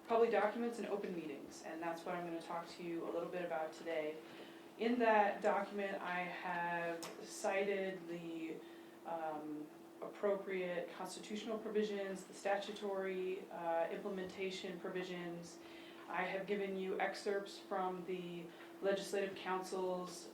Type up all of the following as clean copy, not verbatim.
public documents and open meetings, and that's what I'm going to talk to you a little bit about today. In that document, I have cited the appropriate constitutional provisions, the statutory implementation provisions. I have given you excerpts from the Legislative Council's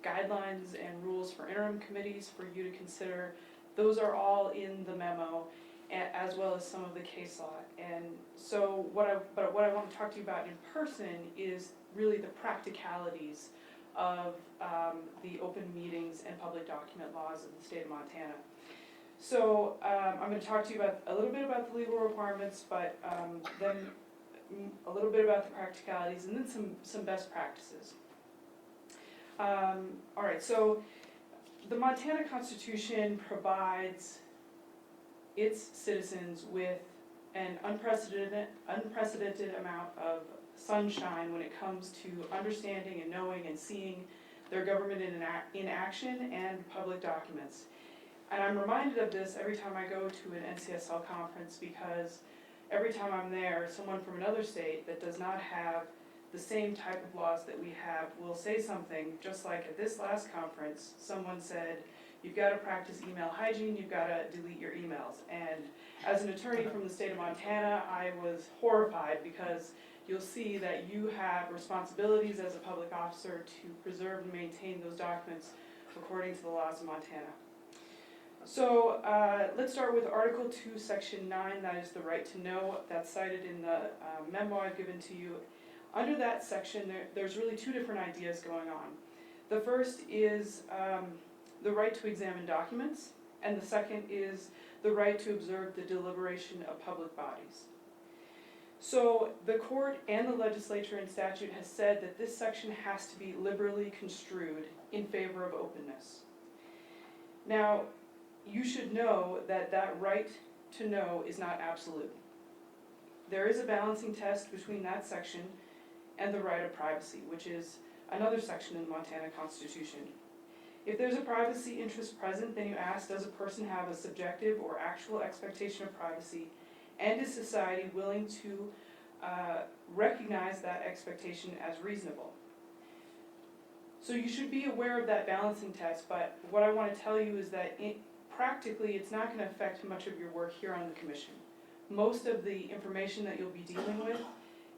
guidelines and rules for interim committees for you to consider. Those are all in the memo, as well as some of the case law. And so what I want to talk to you about in person is really the practicalities of the open meetings and public document laws of the state of Montana. So I'm going to talk to you about a little bit about the legal requirements, but then a little bit about the practicalities, and then some best practices. All right, so the Montana Constitution provides its citizens with an unprecedented amount of sunshine when it comes to understanding and knowing and seeing their government in action and public documents. And I'm reminded of this every time I go to an NCSL conference, because every time I'm there, someone from another state that does not have the same type of laws that we have will say something, just like at this last conference, someone said, you've got to practice email hygiene, you've got to delete your emails. And as an attorney from the state of Montana, I was horrified, because you'll see that you have responsibilities as a public officer to preserve and maintain those documents according to the laws of Montana. So let's start with Article 2, Section 9, that is the right to know. That's cited in the memo I've given to you. Under that section, there's really two different ideas going on. The first is the right to examine documents, and the second is the right to observe the deliberation of public bodies. So the court and the legislature in statute has said that this section has to be liberally construed in favor of openness. Now, you should know that that right to know is not absolute. There is a balancing test between that section and the right of privacy, which is another section in the Montana Constitution. If there's a privacy interest present, then you ask, does a person have a subjective or actual expectation of privacy, and is society willing to recognize that expectation as reasonable? So you should be aware of that balancing test, but what I want to tell you is that practically it's not going to affect much of your work here on the commission. Most of the information that you'll be dealing with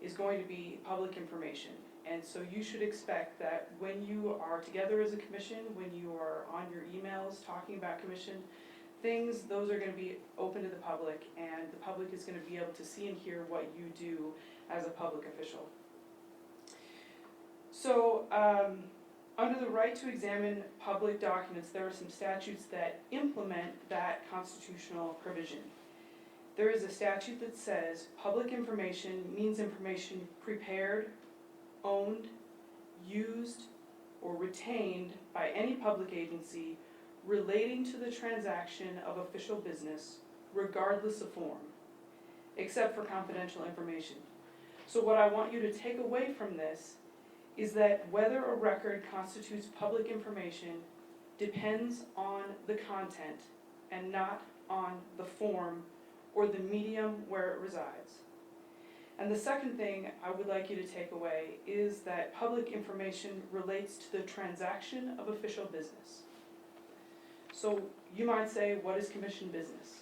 is going to be public information. And so you should expect that when you are together as a commission, when you are on your emails talking about commission things, those are going to be open to the public, and the public is going to be able to see and hear what you do as a public official. So under the right to examine public documents, there are some statutes that implement that constitutional provision. There is a statute that says public information means information prepared, owned, used, or retained by any public agency relating to the transaction of official business, regardless of form, except for confidential information. So what I want you to take away from this is that whether a record constitutes public information depends on the content and not on the form or the medium where it resides. And the second thing I would like you to take away is that public information relates to the transaction of official business. So you might say, what is commission business?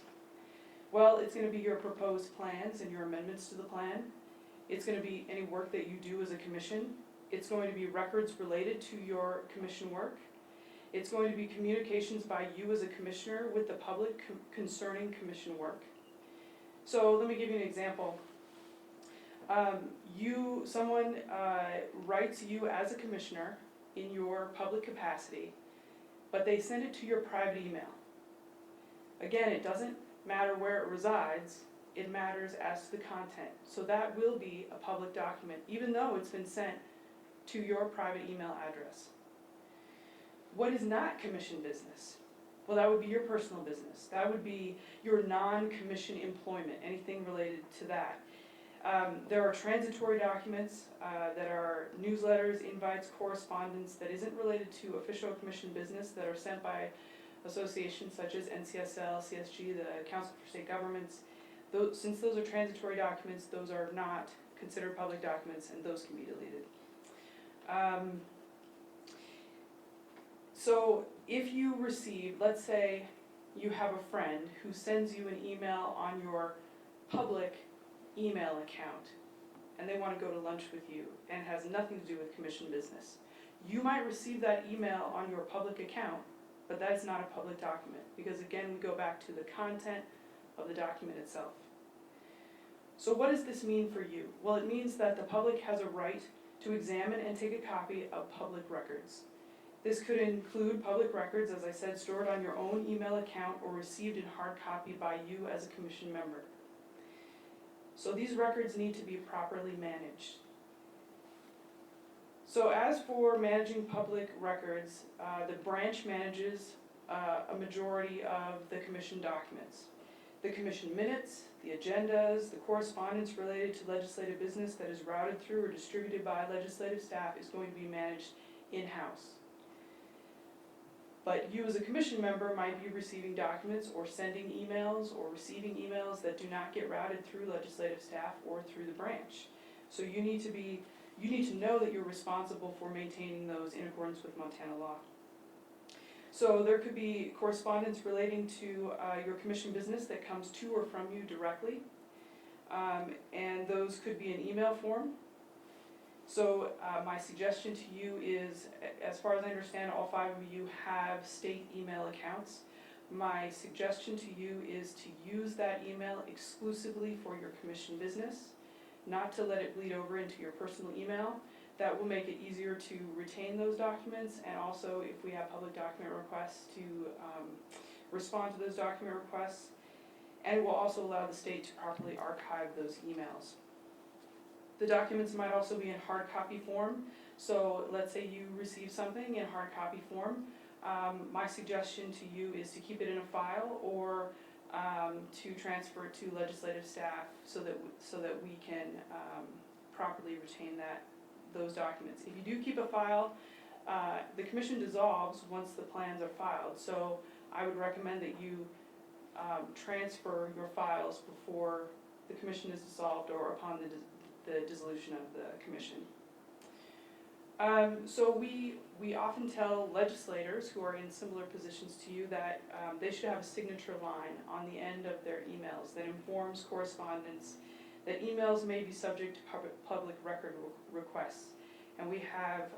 Well, it's going to be your proposed plans and your amendments to the plan. It's going to be any work that you do as a commission. It's going to be records related to your commission work. It's going to be communications by you as a commissioner with the public concerning commission work. So let me give you an example. Someone writes you as a commissioner in your public capacity, but they send it to your private email. Again, it doesn't matter where it resides, it matters as to the content. So that will be a public document, even though it's been sent to your private email address. What is not commission business? Well, that would be your personal business. That would be your non-commission employment, anything related to that. There are transitory documents that are newsletters, invites, correspondence that isn't related to official commission business that are sent by associations such as NCSL, CSG, the Council for State Governments. Since those are transitory documents, those are not considered public documents, and those can be deleted. So if you receive, let's say you have a friend who sends you an email on your public email account, and they want to go to lunch with you, and it has nothing to do with commission business. You might receive that email on your public account, but that is not a public document, because again, we go back to the content of the document itself. So what does this mean for you? Well, it means that the public has a right to examine and take a copy of public records. This could include public records, as I said, stored on your own email account or received in hard copy by you as a commission member. So these records need to be properly managed. So as for managing public records, the branch manages a majority of the commission documents. The commission minutes, the agendas, the correspondence related to legislative business that is routed through or distributed by legislative staff is going to be managed in-house. But you as a commission member might be receiving documents or sending emails or receiving emails that do not get routed through legislative staff or through the branch. So you need to know that you're responsible for maintaining those in accordance with Montana law. So there could be correspondence relating to your commission business that comes to or from you directly, and those could be in email form. So my suggestion to you is, as far as I understand, all 5 of you have state email accounts. My suggestion to you is to use that email exclusively for your commission business, not to let it bleed over into your personal email. That will make it easier to retain those documents, and also if we have public document requests to respond to those document requests, and it will also allow the state to properly archive those emails. The documents might also be in hard copy form, so let's say you receive something in hard copy form. My suggestion to you is to keep it in a file or to transfer it to legislative staff so that we can properly retain those documents. If you do keep a file, the commission dissolves once the plans are filed, so I would recommend that you transfer your files before the commission is dissolved or upon the dissolution of the commission. So we often tell legislators who are in similar positions to you that they should have a signature line on the end of their emails that informs correspondence that emails may be subject to public record requests. And we have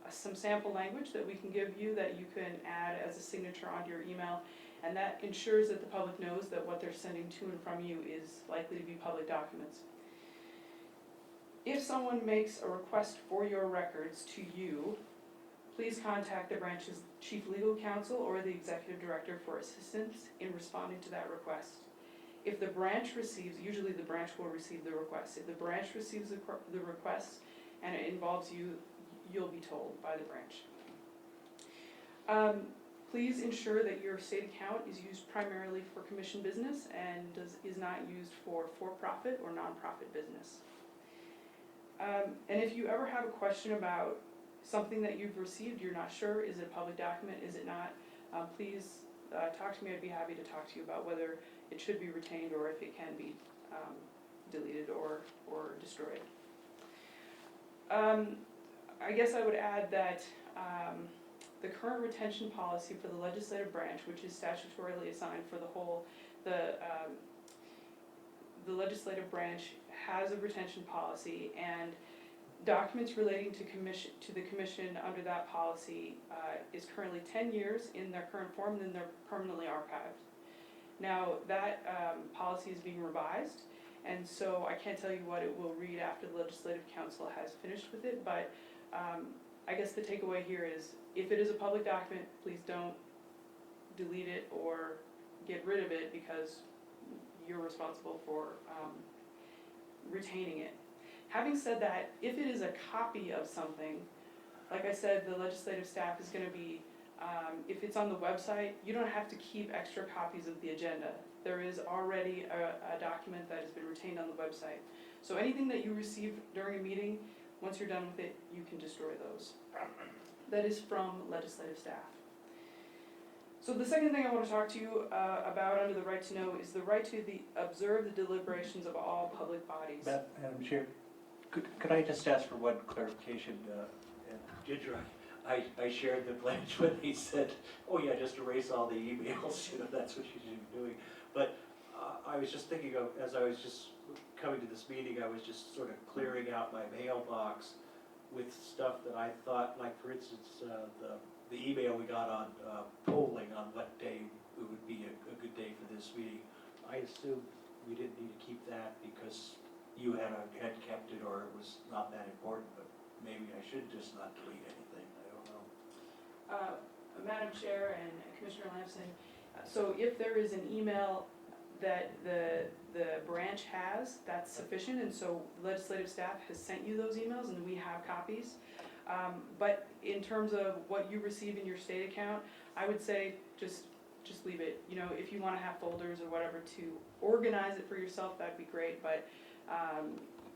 some sample language that we can give you that you can add as a signature onto your email, and that ensures that the public knows that what they're sending to and from you is likely to be public documents. If someone makes a request for your records to you, please contact the branch's chief legal counsel or the executive director for assistance in responding to that request. If the branch receives, usually the branch will receive the request. If the branch receives the request and it involves you, you'll be told by the branch. Please ensure that your state account is used primarily for commission business and is not used for for-profit or non-profit business. And if you ever have a question about something that you've received, you're not sure, is it a public document, is it not, please talk to me. I'd be happy to talk to you about whether it should be retained or if it can be deleted or destroyed. I guess I would add that the current retention policy for the legislative branch, which is statutorily assigned for the legislative branch, has a retention policy, and documents relating to the commission under that policy is currently 10 years in their current form, and then they're permanently archived. Now that policy is being revised, and so I can't tell you what it will read after the Legislative Council has finished with it, but I guess the takeaway here is, if it is a public document, please don't delete it or get rid of it because you're responsible for retaining it. Having said that, if it is a copy of something, like I said, the legislative staff is going to be, if it's on the website, you don't have to keep extra copies of the agenda. There is already a document that has been retained on the website. So anything that you receive during a meeting, once you're done with it, you can destroy those. That is from legislative staff. So the second thing I want to talk to you about under the right to know is the right to observe the deliberations of all public bodies. Madam Chair, could I just ask for one clarification? And Ginger, I shared the Blanche when he said, oh yeah, just erase all the emails, that's what you should be doing. But I was just thinking of, as I was just coming to this meeting, I was just sort of clearing out my mailbox with stuff that I thought, like for instance, the email we got on polling on what day it would be a good day for this meeting. I assumed we didn't need to keep that because you had kept it, or it was not that important, but maybe I should just not delete anything, I don't know. Madam Chair and Commissioner Lamson, so if there is an email that the branch has, that's sufficient, and so legislative staff has sent you those emails and we have copies. But in terms of what you receive in your state account, I would say just leave it. You know, if you want to have folders or whatever to organize it for yourself, that'd be great, but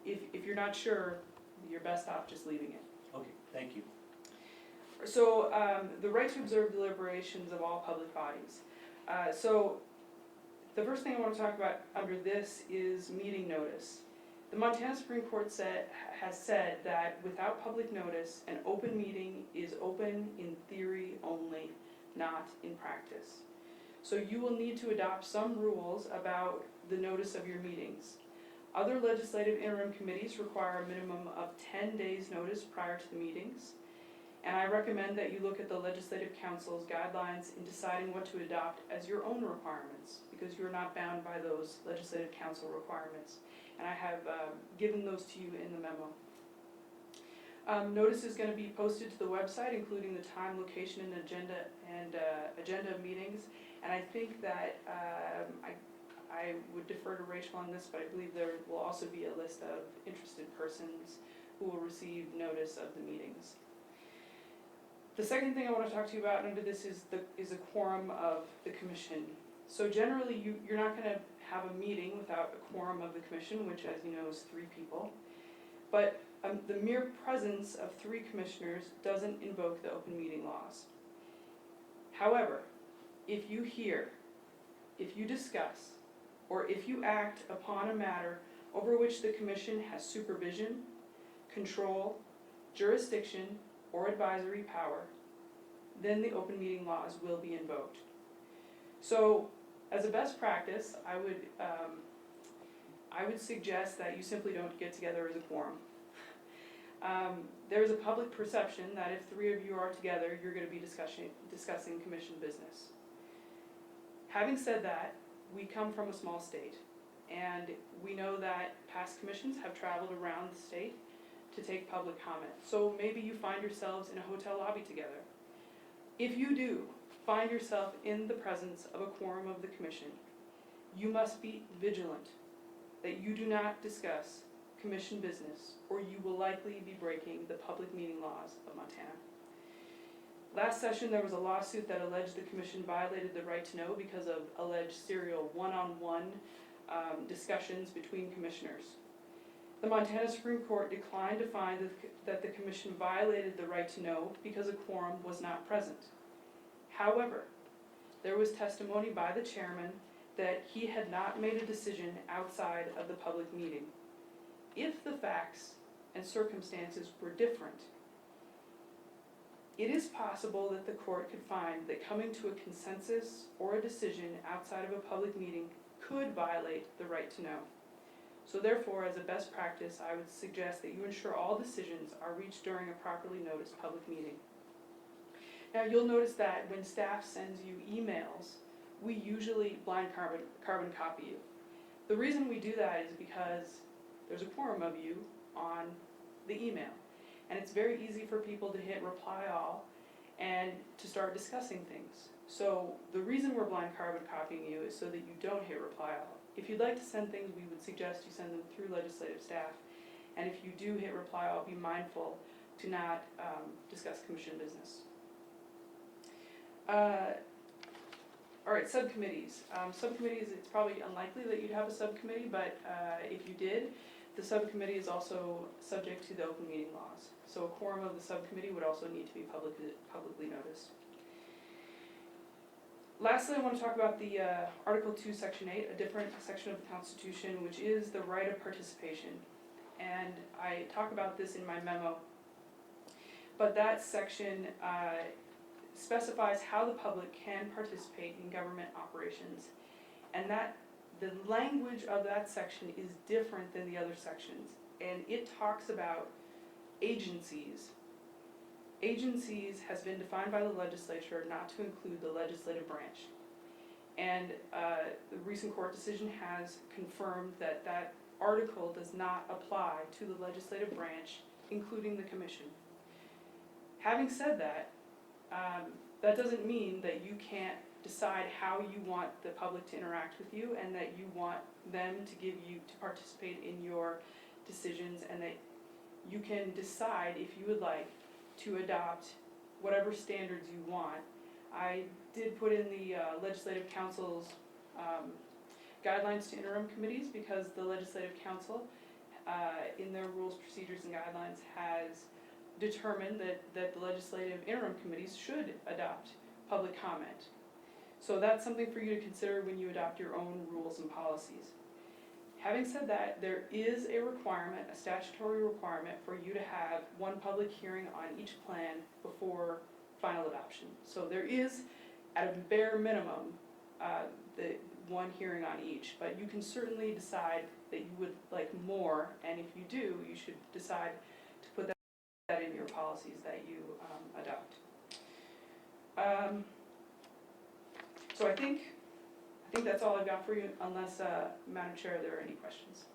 if you're not sure, you're best off just leaving it. Okay, thank you. So the right to observe deliberations of all public bodies. So the first thing I want to talk about under this is meeting notice. The Montana Supreme Court has said that without public notice, an open meeting is open in theory only, not in practice. So you will need to adopt some rules about the notice of your meetings. Other legislative interim committees require a minimum of 10 days notice prior to the meetings. And I recommend that you look at the Legislative Council's guidelines in deciding what to adopt as your own requirements, because you're not bound by those Legislative Council requirements. And I have given those to you in the memo. Notice is going to be posted to the website, including the time, location, and agenda of meetings. And I think that I would defer to Rachel on this, but I believe there will also be a list of interested persons who will receive notice of the meetings. The second thing I want to talk to you about under this is a quorum of the commission. So generally, you're not going to have a meeting without a quorum of the commission, which, as you know, is 3 people. But the mere presence of 3 commissioners doesn't invoke the open meeting laws. However, if you hear, if you discuss, or if you act upon a matter over which the commission has supervision, control, jurisdiction, or advisory power, then the open meeting laws will be invoked. So, as a best practice, I would suggest that you simply don't get together as a quorum. There's a public perception that if 3 of you are together, you're going to be discussing commission business. Having said that, we come from a small state, and we know that past commissions have traveled around the state to take public comment. So maybe you find yourselves in a hotel lobby together. If you do find yourself in the presence of a quorum of the commission, you must be vigilant that you do not discuss commission business, or you will likely be breaking the public meeting laws of Montana. Last session, there was a lawsuit that alleged the commission violated the right to know because of alleged serial one-on-one discussions between commissioners. The Montana Supreme Court declined to find that the commission violated the right to know because a quorum was not present. However, there was testimony by the chairman that he had not made a decision outside of the public meeting. If the facts and circumstances were different, it is possible that the court could find that coming to a consensus or a decision outside of a public meeting could violate the right to know. So therefore, as a best practice, I would suggest that you ensure all decisions are reached during a properly noticed public meeting. Now, you'll notice that when staff sends you emails, we usually blind carbon copy you. The reason we do that is because there's a quorum of you on the email. And it's very easy for people to hit reply all and to start discussing things. So the reason we're blind carbon copying you is so that you don't hit reply all. If you'd like to send things, we would suggest you send them through legislative staff. And if you do hit reply all, be mindful to not discuss commission business. All right, subcommittees. Subcommittees, it's probably unlikely that you'd have a subcommittee, but if you did, the subcommittee is also subject to the open meeting laws. So a quorum of the subcommittee would also need to be publicly noticed. Lastly, I want to talk about the Article 2, Section 8, a different section of the Constitution, which is the right of participation. And I talk about this in my memo, but that section specifies how the public can participate in government operations. And that the language of that section is different than the other sections. And it talks about agencies. Agencies has been defined by the legislature not to include the legislative branch. And the recent court decision has confirmed that that article does not apply to the legislative branch, including the commission. Having said that, that doesn't mean that you can't decide how you want the public to interact with you and that you want them to participate in your decisions, and that you can decide if you would like to adopt whatever standards you want. I did put in the Legislative Council's guidelines to interim committees, because the Legislative Council, in their rules, procedures, and guidelines, has determined that the legislative interim committees should adopt public comment. So that's something for you to consider when you adopt your own rules and policies. Having said that, there is a requirement, a statutory requirement, for you to have one public hearing on each plan before final adoption. So there is, at a bare minimum, the one hearing on each, but you can certainly decide that you would like more, and if you do, you should decide to put that in your policies that you adopt. So I think that's all I've got for you, unless, Madam Chair, there are any questions.